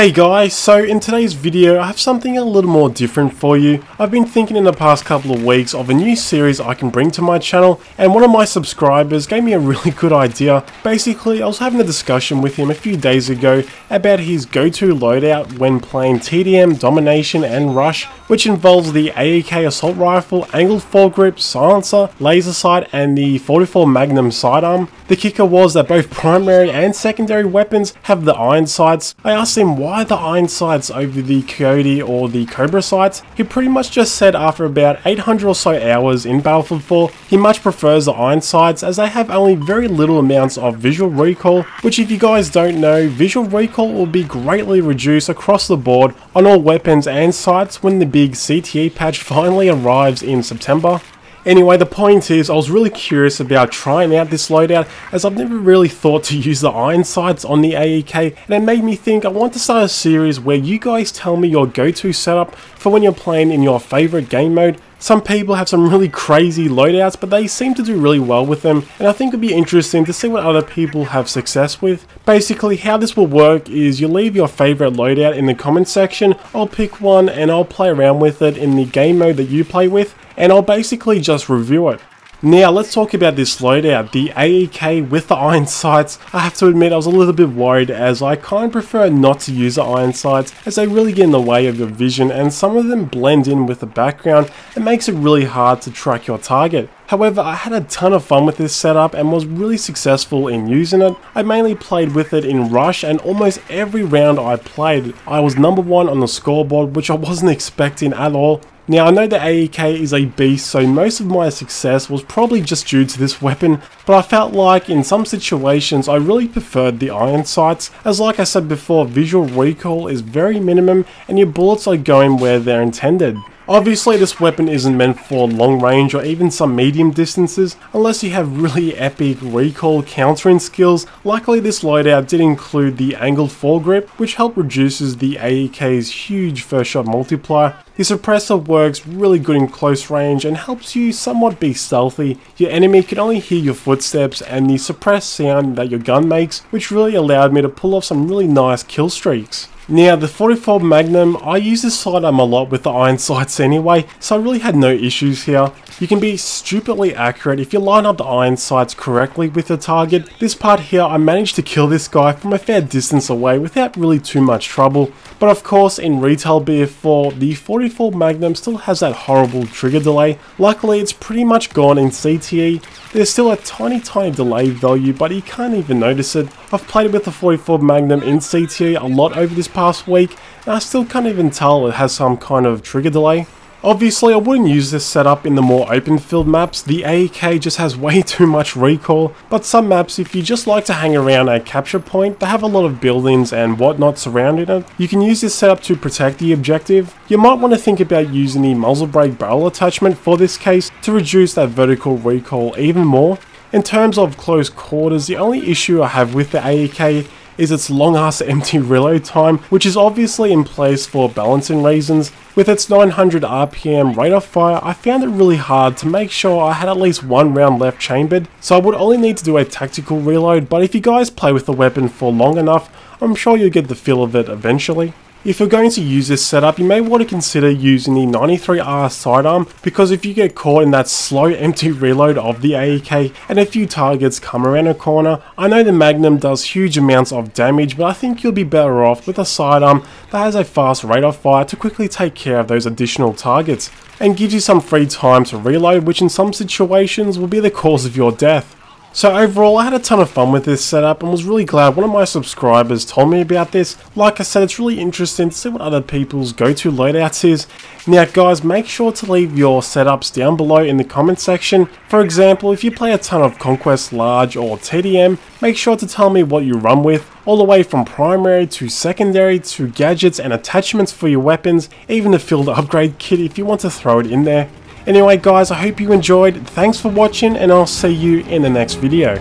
Hey guys, so in today's video I have something a little more different for you. I've been thinking in the past couple of weeks of a new series I can bring to my channel, and one of my subscribers gave me a really good idea. Basically, I was having a discussion with him a few days ago about his go-to loadout when playing TDM, Domination and Rush, which involves the AEK assault rifle, angled foregrip, silencer, laser sight and the 44 Magnum sidearm. The kicker was that both primary and secondary weapons have the iron sights. I asked him why the iron sights over the Coyote or the Cobra sights. He pretty much just said after about 800 or so hours in Battlefield 4, he much prefers the iron sights as they have only very little amounts of visual recoil, which if you guys don't know, visual recoil will be greatly reduced across the board on all weapons and sights when the big CTE patch finally arrives in September. Anyway, the point is, I was really curious about trying out this loadout as I've never really thought to use the iron sights on the AEK, and it made me think I want to start a series where you guys tell me your go-to setup for when you're playing in your favourite game mode. Some people have some really crazy loadouts, but they seem to do really well with them, and I think it'd be interesting to see what other people have success with. Basically, how this will work is you leave your favourite loadout in the comment section, I'll pick one and I'll play around with it in the game mode that you play with, and I'll basically just review it. Now let's talk about this loadout, the AEK with the iron sights. I have to admit I was a little bit worried as I kind of prefer not to use the iron sights as they really get in the way of your vision and some of them blend in with the background and makes it really hard to track your target. However, I had a ton of fun with this setup and was really successful in using it. I mainly played with it in Rush and almost every round I played I was #1 on the scoreboard, which I wasn't expecting at all. Now I know the AEK is a beast, so most of my success was probably just due to this weapon, but I felt like in some situations I really preferred the iron sights, as like I said before, visual recoil is very minimum and your bullets are going where they're intended. Obviously this weapon isn't meant for long range or even some medium distances unless you have really epic recoil countering skills. Luckily this loadout did include the angled foregrip, which helped reduces the AEK's huge first shot multiplier. The suppressor works really good in close range and helps you somewhat be stealthy. Your enemy can only hear your footsteps and the suppressed sound that your gun makes, which really allowed me to pull off some really nice kill streaks. Now the 44 Magnum, I use this sidearm a lot with the iron sights anyway, so I really had no issues here. You can be stupidly accurate if you line up the iron sights correctly with the target. This part here, I managed to kill this guy from a fair distance away without really too much trouble. But of course in retail BF4, the 44 Magnum still has that horrible trigger delay. Luckily it's pretty much gone in CTE. There's still a tiny delay value, but you can't even notice it. I've played with the 44 Magnum in CTE a lot over this past week, and I still can't even tell it has some kind of trigger delay. Obviously I wouldn't use this setup in the more open field maps. The AEK just has way too much recoil, but some maps, if you just like to hang around a capture point, they have a lot of buildings and whatnot surrounding it. You can use this setup to protect the objective. You might want to think about using the muzzle brake barrel attachment for this case to reduce that vertical recoil even more. In terms of close quarters, the only issue I have with the AEK is its long ass empty reload time, which is obviously in place for balancing reasons. With its 900 RPM rate of fire, I found it really hard to make sure I had at least one round left chambered, so I would only need to do a tactical reload, but if you guys play with the weapon for long enough, I'm sure you'll get the feel of it eventually. If you're going to use this setup, you may want to consider using the 93R sidearm, because if you get caught in that slow empty reload of the AEK and a few targets come around a corner, I know the Magnum does huge amounts of damage, but I think you'll be better off with a sidearm that has a fast rate of fire to quickly take care of those additional targets, and gives you some free time to reload, which in some situations will be the cause of your death. So overall, I had a ton of fun with this setup and was really glad one of my subscribers told me about this. Like I said, it's really interesting to see what other people's go-to loadouts is. Now guys, make sure to leave your setups down below in the comment section. For example, if you play a ton of Conquest Large or TDM, make sure to tell me what you run with, all the way from primary to secondary to gadgets and attachments for your weapons, even the field upgrade kit if you want to throw it in there. Anyway guys, I hope you enjoyed, thanks for watching and I'll see you in the next video.